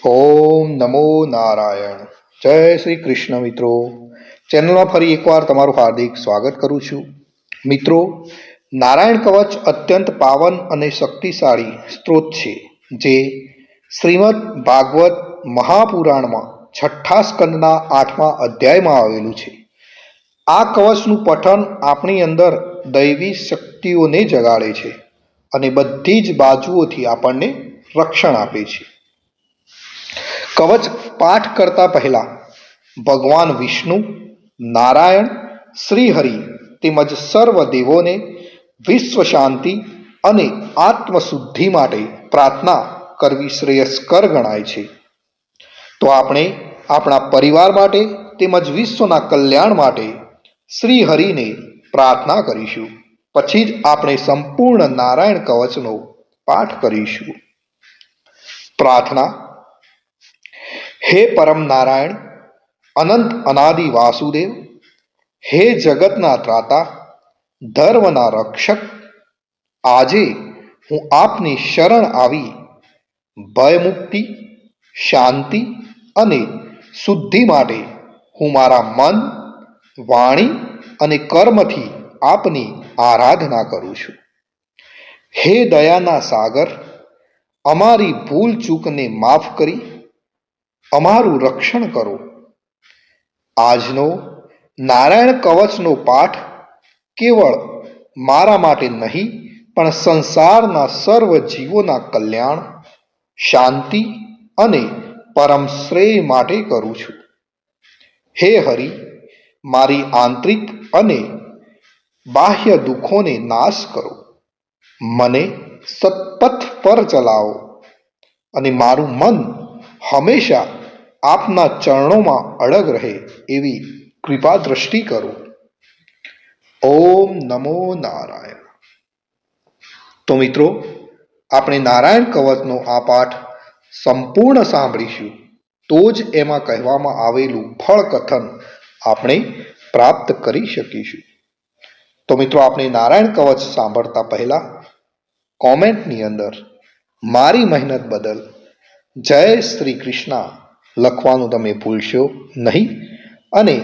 ઓમ નમો નારાયણ. જય શ્રી કૃષ્ણ. મિત્રો, ચેનલમાં ફરી એકવાર તમારું હાર્દિક સ્વાગત કરું છું. મિત્રો, નારાયણ કવચ અત્યંત પાવન અને શક્તિશાળી સ્ત્રોત છે, જે શ્રીમદ ભાગવત મહાપુરાણમાં છઠ્ઠા સ્કંદના 8મા અધ્યાયમાં આવેલું છે. આ કવચનું પઠન આપણી અંદર દૈવી શક્તિઓને જગાડે છે અને બધી જ બાજુઓથી આપણને રક્ષણ આપે છે. કવચ પાઠ કરતા પહેલા ભગવાન વિષ્ણુ, નારાયણ, શ્રીહરિ તેમજ સર્વ દેવોને વિશ્વ શાંતિ અને આત્મશુદ્ધિ માટે પ્રાર્થના કરવી શ્રેયસ્કર ગણાય છે. તો આપણે આપણા પરિવાર માટે તેમજ વિશ્વના કલ્યાણ માટે શ્રીહરિને પ્રાર્થના કરીશું. પછી જ આપણે સંપૂર્ણ નારાયણ કવચનો પાઠ કરીશું. પ્રાર્થના. હે પરમ નારાયણ, અનંત અનાદિ વાસુદેવ, હે જગતના ત્રાતા, ધર્મના રક્ષક, આજે હું આપની શરણ આવી ભયમુક્તિ, શાંતિ અને શુદ્ધિ માટે હું મારા મન, વાણી અને કર્મથી આપની આરાધના કરું છું. હે દયાના સાગર, અમારી ભૂલ ચૂકને માફ કરી અમારું રક્ષણ કરો. આજનો નારાયણ કવચનો પાઠ કેવળ મારા માટે નહીં, પણ સંસારના સર્વ જીવોના કલ્યાણ, શાંતિ અને પરમ શ્રેય માટે કરું છું. હે હરિ, મારી આંતરિક અને બાહ્ય દુઃખોને નાશ કરો, મને સત્પથ પર ચલાવો અને મારું મન હંમેશા આપના ચરણોમાં અડગ રહે એવી કૃપા દ્રષ્ટિ કરો. ઓમ નમો નારાયણ. તો મિત્રો, આપણે નારાયણ કવચનો આ પાઠ સંપૂર્ણ સાંભળીશું, તો જ એમાં કહેવામાં આવેલું ફળ કથન આપણે પ્રાપ્ત કરી શકીશું. તો મિત્રો, આપણે નારાયણ કવચ સાંભળતા પહેલા કોમેન્ટની અંદર મારી મહેનત બદલ જય શ્રી કૃષ્ણ લખવાનું તમે ભૂલશો નહીં. અને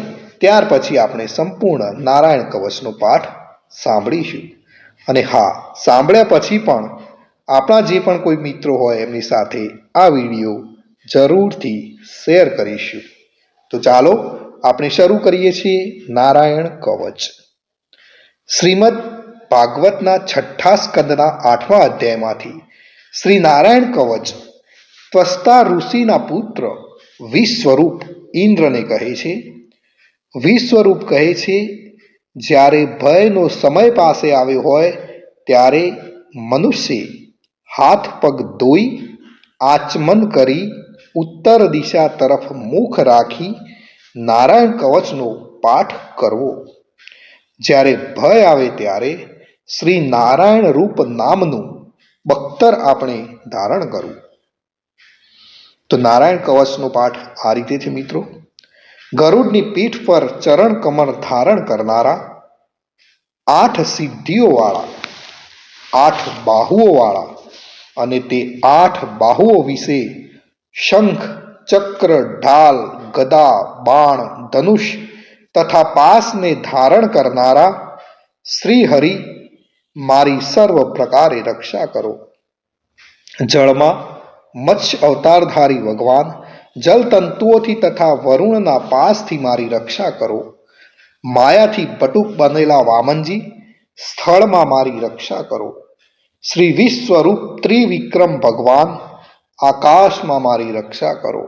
ત્યાર પછી આપણે સંપૂર્ણ નારાયણ કવચનો પાઠ સાંભળીશું. અને હા, સાંભળ્યા પછી પણ આપણા જે પણ કોઈ મિત્રો હોય એમની સાથે આ વિડીયો જરૂરથી શેર કરીશું. તો ચાલો આપણે શરૂ કરીએ છીએ નારાયણ કવચ. શ્રીમદ ભાગવતના છઠ્ઠા સ્કંદના 8મા અધ્યાયમાંથી શ્રી નારાયણ કવચ ત્વષ્ટા ઋષિના પુત્ર વિશ્વરૂપ ઇન્દ્રને કહે છે. વિશ્વરૂપ કહે છે, જ્યારે ભયનો સમય પાસે આવ્યો હોય ત્યારે મનુષ્ય હાથ પગ ધોઈ આચમન કરી ઉત્તર દિશા તરફ મુખ રાખી નારાયણ કવચનો પાઠ કરવો. જ્યારે ભય આવે ત્યારે શ્રી નારાયણ રૂપ નામનું બખ્તર આપણે ધારણ કરવું. તો નારાયણ કવચનો પાઠ આ રીતે છે મિત્રો. ગરુડની પીઠ પર ચરણ કમર ધારણ કરનારા, 8 સિદ્ધિઓવાળા, 8 બાહુઓવાળા અને તે 8 બાહુઓ વિશે શંખ, ચક્ર, ઢાલ, ગદા, બાણ, ધનુષ તથા પાસને ધારણ કરનારા શ્રી હરિ, મારી સર્વ પ્રકારે રક્ષા કરો. જળમાં મત્સ્ય અવતારધારી ભગવાન, જલતંતુઓથી તથા વરુણના પાસથી મારી રક્ષા કરો. માયાથી બટુક બનેલા વામનજી, સ્થળમાં મારી રક્ષા કરો. શ્રી વિશ્વરૂપ ત્રિવિક્રમ ભગવાન, આકાશમાં મારી રક્ષા કરો.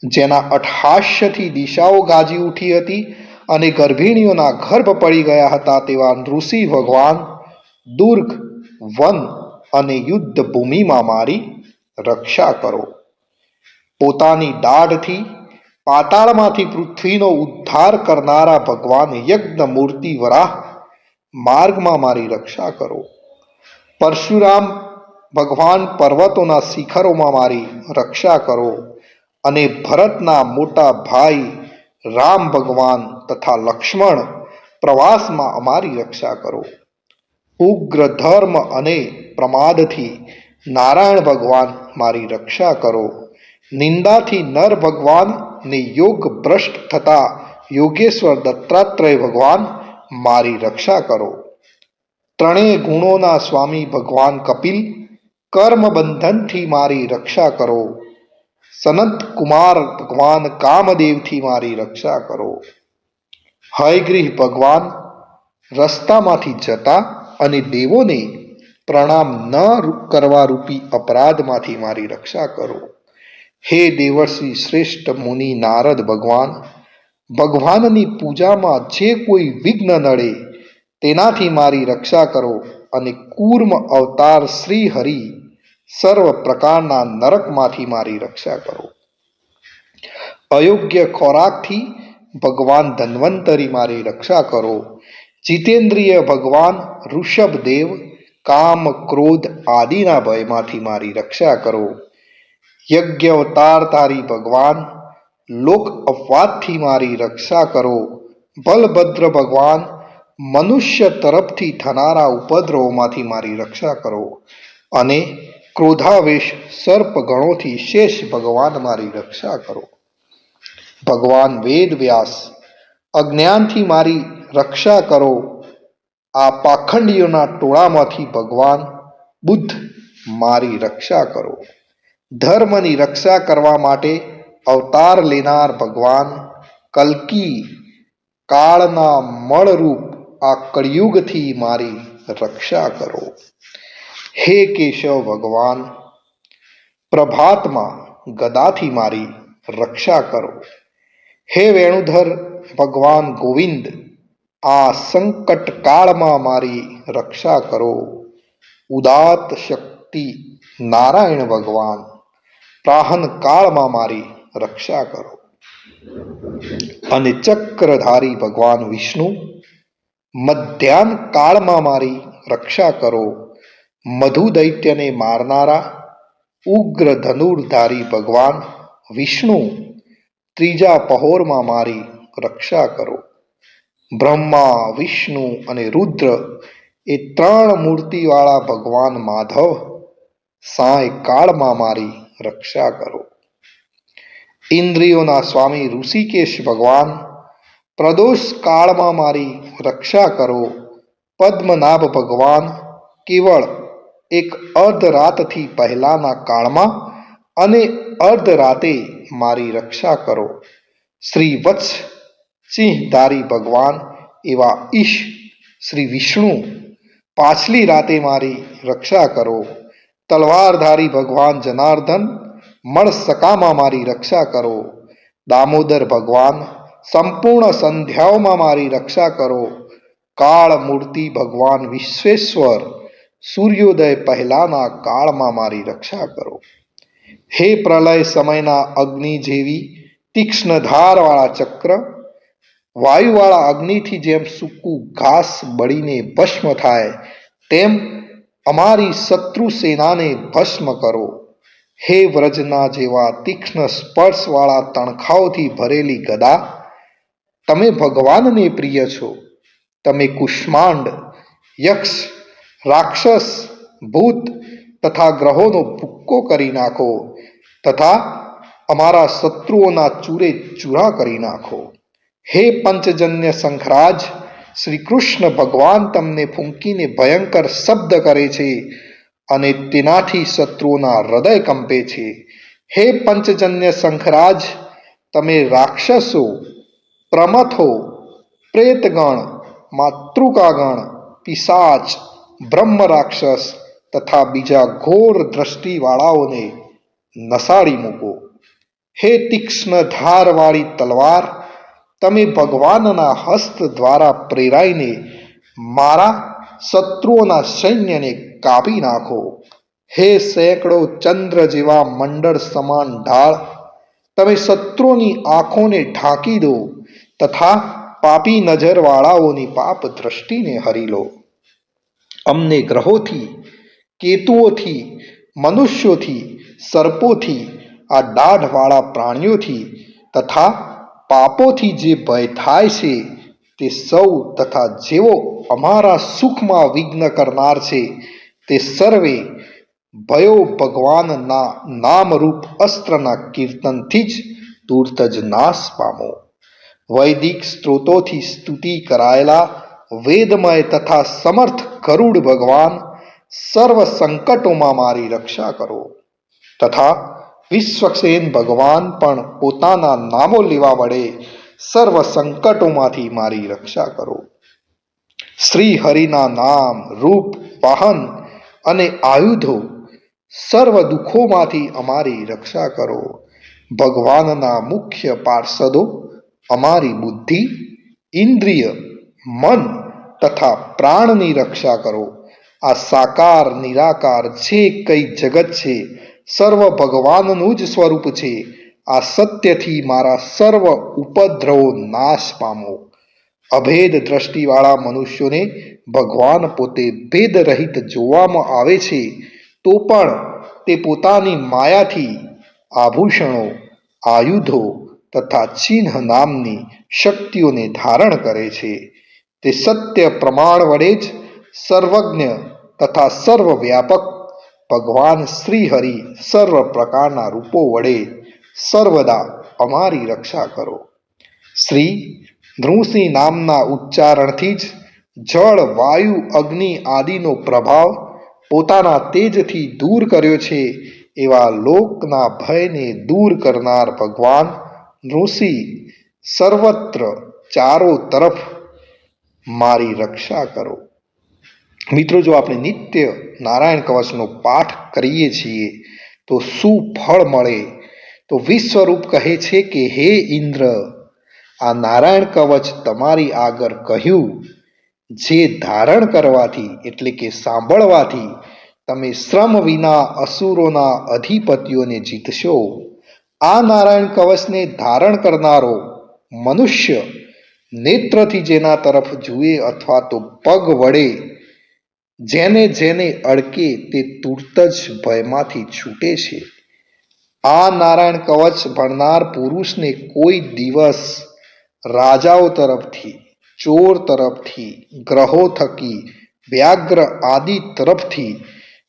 જેના અટ્ટહાસ્યથી દિશાઓ ગાજી ઉઠી હતી અને ગર્ભિણીઓના ગર્ભ પડી ગયા હતા તેવા ઋષિ ભગવાન, દુર્ગ, વન અને યુદ્ધ ભૂમિમાં મારી રક્ષા કરો. પોતાની દાઢથી પાતાળમાંથી પૃથ્વીનો ઉદ્ધાર કરનારા ભગવાન યજ્ઞ મૂર્તિ વરાહ, માર્ગમાં મારી રક્ષા કરો. પરશુરામ ભગવાન, પર્વતોના શિખરોમાં મારી રક્ષા કરો. અને ભરતના મોટા ભાઈ રામ ભગવાન તથા લક્ષ્મણ, પ્રવાસમાં અમારી રક્ષા કરો. ઉગ્ર ધર્મ અને પ્રમાદથી નારાયણ ભગવાન મારી રક્ષા કરો. નિંદાથી નર ભગવાન ને યોગ ભ્રષ્ટ થતા યોગેશ્વર દત્તાત્રેય ભગવાન મારી રક્ષા કરો. ત્રણેય ગુણોના સ્વામી ભગવાન કપિલ કર્મ બંધનથી મારી રક્ષા કરો. સનત કુમાર ભગવાન કામદેવથી મારી રક્ષા કરો. હયગ્રીહ ભગવાન રસ્તામાંથી જતા અને દેવોને પ્રણામ ન કરવા રૂપી અપરાધમાંથી મારી રક્ષા કરો. હે દેવર્ષિ શ્રેષ્ઠ મુનિ નારદ ભગવાન, ભગવાનની પૂજામાં જે કોઈ વિઘ્ન નડે તેનાથી મારી રક્ષા કરો અને કૂર્મ અવતાર શ્રી હરિ સર્વ પ્રકારના નરકમાંથી મારી રક્ષા કરો. અયોગ્ય ખોરાકથી ભગવાન ધન્વંતરી મારી રક્ષા કરો. જીતેન્દ્રિય ભગવાન ઋષભદેવ કામ ક્રોધ આદિના ભયમાંથી મારી રક્ષા કરો. યજ્ઞ અવતારધારી ભગવાન લોક અપવાદથી મારી રક્ષા કરો. બલભદ્ર ભગવાન મનુષ્ય તરફથી થનારા ઉપદ્રવોમાંથી મારી રક્ષા કરો. અને ક્રોધાવેશ સર્પ ગણોથી શેષ ભગવાન મારી રક્ષા કરો. ભગવાન વેદ વ્યાસ અજ્ઞાનથી મારી રક્ષા કરો. આ પાખંડીઓના ટોળામાંથી ભગવાન બુદ્ધ મારી રક્ષા કરો. ધર્મની રક્ષા કરવા માટે અવતાર લેનાર ભગવાન કલ્કી કાળના મળરૂપ આ કળિયુગથી મારી રક્ષા કરો. હે કેશવ ભગવાન પ્રભાતમાં ગદાથી મારી રક્ષા કરો. હે વેણુધર ભગવાન ગોવિંદ આ સંકટ કાળમાં મારી રક્ષા કરો. ઉદાત શક્તિ નારાયણ ભગવાન પ્રાહન કાળમાં મારી રક્ષા કરો. અને ચક્રધારી ભગવાન વિષ્ણુ મધ્યાહ્ન કાળમાં મારી રક્ષા કરો. મધુ દૈત્યને મારનારા ઉગ્ર ધનુર્ધારી ભગવાન વિષ્ણુ ત્રીજા પહોરમાં મારી રક્ષા કરો. બ્રહ્મા વિષ્ણુ અને રુદ્ર એ ત્રણ મૂર્તિવાળા ભગવાન માધવ સાંય કાળમાં મારી રક્ષા કરો. ઇન્દ્રિયોના સ્વામી ઋષિકેશ ભગવાન પ્રદોષ કાળમાં મારી રક્ષા કરો. પદ્મનાભ ભગવાન કેવળ એક અર્ધરાતથી પહેલાના કાળમાં અને અર્ધરાતે મારી રક્ષા કરો. શ્રી વત્સ સિંહધારી ભગવાન એવા ઈશ શ્રી વિષ્ણુ પાછલી રાતે મારી રક્ષા કરો. તલવારધારી ભગવાન જનાર્દન મળસકામાં મારી રક્ષા કરો. દામોદર ભગવાન સંપૂર્ણ સંધ્યાઓમાં મારી રક્ષા કરો. કાળ મૂર્તિ ભગવાન વિશ્વેશ્વર સૂર્યોદય પહેલાના કાળમાં મારી રક્ષા કરો. હે પ્રલય સમયના અગ્નિ જેવી તીક્ષ્ણ ધારવાળા ચક્ર, વાયુવાળા અગ્નિથી જેમ સૂકું ઘાસ બળીને ભસ્મ થાય તેમ અમારી શત્રુ સેનાને ભસ્મ કરો. હે વ્રજના જેવા તીક્ષ્ણ સ્પર્શવાળા તણખાઓથી ભરેલી ગદા, તમે ભગવાનને પ્રિય છો. તમે કુષ્માંડ, યક્ષ, રાક્ષસ, ભૂત તથા ગ્રહોનો ભૂક્કો કરી નાખો તથા અમારા શત્રુઓના ચૂરે ચૂરા કરી નાખો. હે પંચજન્ય શંખરાજ, શ્રી કૃષ્ણ ભગવાન તમને ફૂંકીને ભયંકર શબ્દ કરે છે અને તેનાથી શત્રુઓના હૃદય કંપે છે. હે પંચજન્ય શંખરાજ, તમે રાક્ષસો, પ્રમથો, પ્રેતગણ, માતૃકાગણ, પિશાચ, બ્રહ્મ રાક્ષસ તથા બીજા ઘોર દ્રષ્ટિવાળાઓને નસાડી મૂકો. હે તીક્ષ્ણ ધારવાળી તલવાર, તમે ભગવાનના હસ્ત દ્વારા પ્રેરાઈને મારા શત્રુઓના સૈન્યને કાપી નાખો. હે સેંકડો ચંદ્ર જેવા મંડળ સમાન ઢાળ, તમે શત્રુઓની આંખોને ઢાંકી દો તથા પાપી નજરવાળાઓની પાપ દ્રષ્ટિને હરી લો. અમને ગ્રહોથી, કેતુઓથી, મનુષ્યોથી, સર્પોથી, આ દાઢવાળા પ્રાણીઓથી તથા પાપોથી જે ભય થાય છે તે સૌ તથા જેઓ અમારા સુખમાં વિઘ્ન કરનાર છે તે સર્વે ભયો ભગવાનના નામરૂપ અસ્ત્રના કીર્તનથી જ તુર્ત જ નાશ પામો. વૈદિક સ્ત્રોતોથી સ્તુતિ કરાયેલા વેદમય તથા સમર્થ ગરુડ ભગવાન સર્વ સંકટોમાં મારી રક્ષા કરો. તથા વિશ્વક્સેન ભગવાન પણ પોતાના નામો લેવા વડે સર્વ સંકટોમાંથી મારી રક્ષા કરો. શ્રી હરિના નામ, રૂપ, વાહન અને આયુધો સર્વ દુઃખોમાંથી અમારી રક્ષા કરો. ભગવાનના મુખ્ય પાર્ષદો અમારી બુદ્ધિ, ઇન્દ્રિય, મન તથા પ્રાણની રક્ષા કરો. આ સાકાર નિરાકાર જે કંઈ જગત છે સર્વ ભગવાનનું જ સ્વરૂપ છે. આ સત્યથી મારા સર્વ ઉપદ્રવો નાશ પામો. અભેદ દ્રષ્ટિવાળા મનુષ્યોને ભગવાન પોતે ભેદરહિત જોવામાં આવે છે, તો પણ તે પોતાની માયાથી આભૂષણો, આયુધો તથા ચિહ્ન નામની શક્તિઓને ધારણ કરે છે. તે સત્ય પ્રમાણ વડે જ સર્વજ્ઞ તથા સર્વવ્યાપક ભગવાન શ્રી હરિ સર્વ પ્રકારના રૂપો વડે સર્વદા અમારી રક્ષા કરો. શ્રી નૃસિંહ નામના ઉચ્ચારણથી જ જળ, વાયુ, અગ્નિ આદિનો પ્રભાવ પોતાના તેજથી દૂર કર્યો છે. એવા લોકના ભયને દૂર કરનાર ભગવાન નૃસિંહ સર્વત્ર ચારો તરફ મારી રક્ષા કરો. મિત્રો, જો આપણે નિત્ય નારાયણ કવચનો પાઠ કરીએ છીએ તો શું ફળ મળે? તો વિશ્વરૂપ કહે છે કે હે ઇન્દ્ર, આ નારાયણ કવચ તમારી આગળ કહ્યું જે ધારણ કરવાથી એટલે કે સાંભળવાથી તમે શ્રમ વિના અસુરોના અધિપતિઓને જીતશો. આ નારાયણ કવચને ધારણ કરનારો મનુષ્ય નેત્રથી જેના તરફ જુએ અથવા તો પગ વડે જેને જેને અડકે તે તુરત જ ભયમાંથી છૂટે છે. આ નારાયણ કવચ ભણનાર પુરુષને કોઈ દિવસ રાજાઓ તરફથી, ચોર તરફથી, ગ્રહો થકી, વ્યાઘ્ર આદિ તરફથી,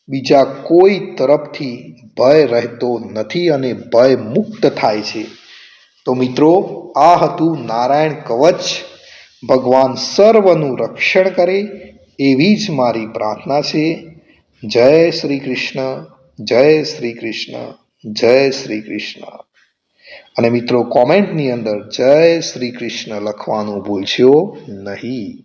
બીજા કોઈ તરફથી ભય રહેતો નથી અને ભય મુક્ત થાય છે. તો મિત્રો, આ હતું નારાયણ કવચ. ભગવાન સર્વનું રક્ષણ કરે એવી જ મારી પ્રાર્થના છે. જય શ્રી કૃષ્ણ, જય શ્રી કૃષ્ણ, જય શ્રી કૃષ્ણ. અને મિત્રો, કોમેન્ટની અંદર જય શ્રી કૃષ્ણ લખવાનું ભૂલશો નહીં.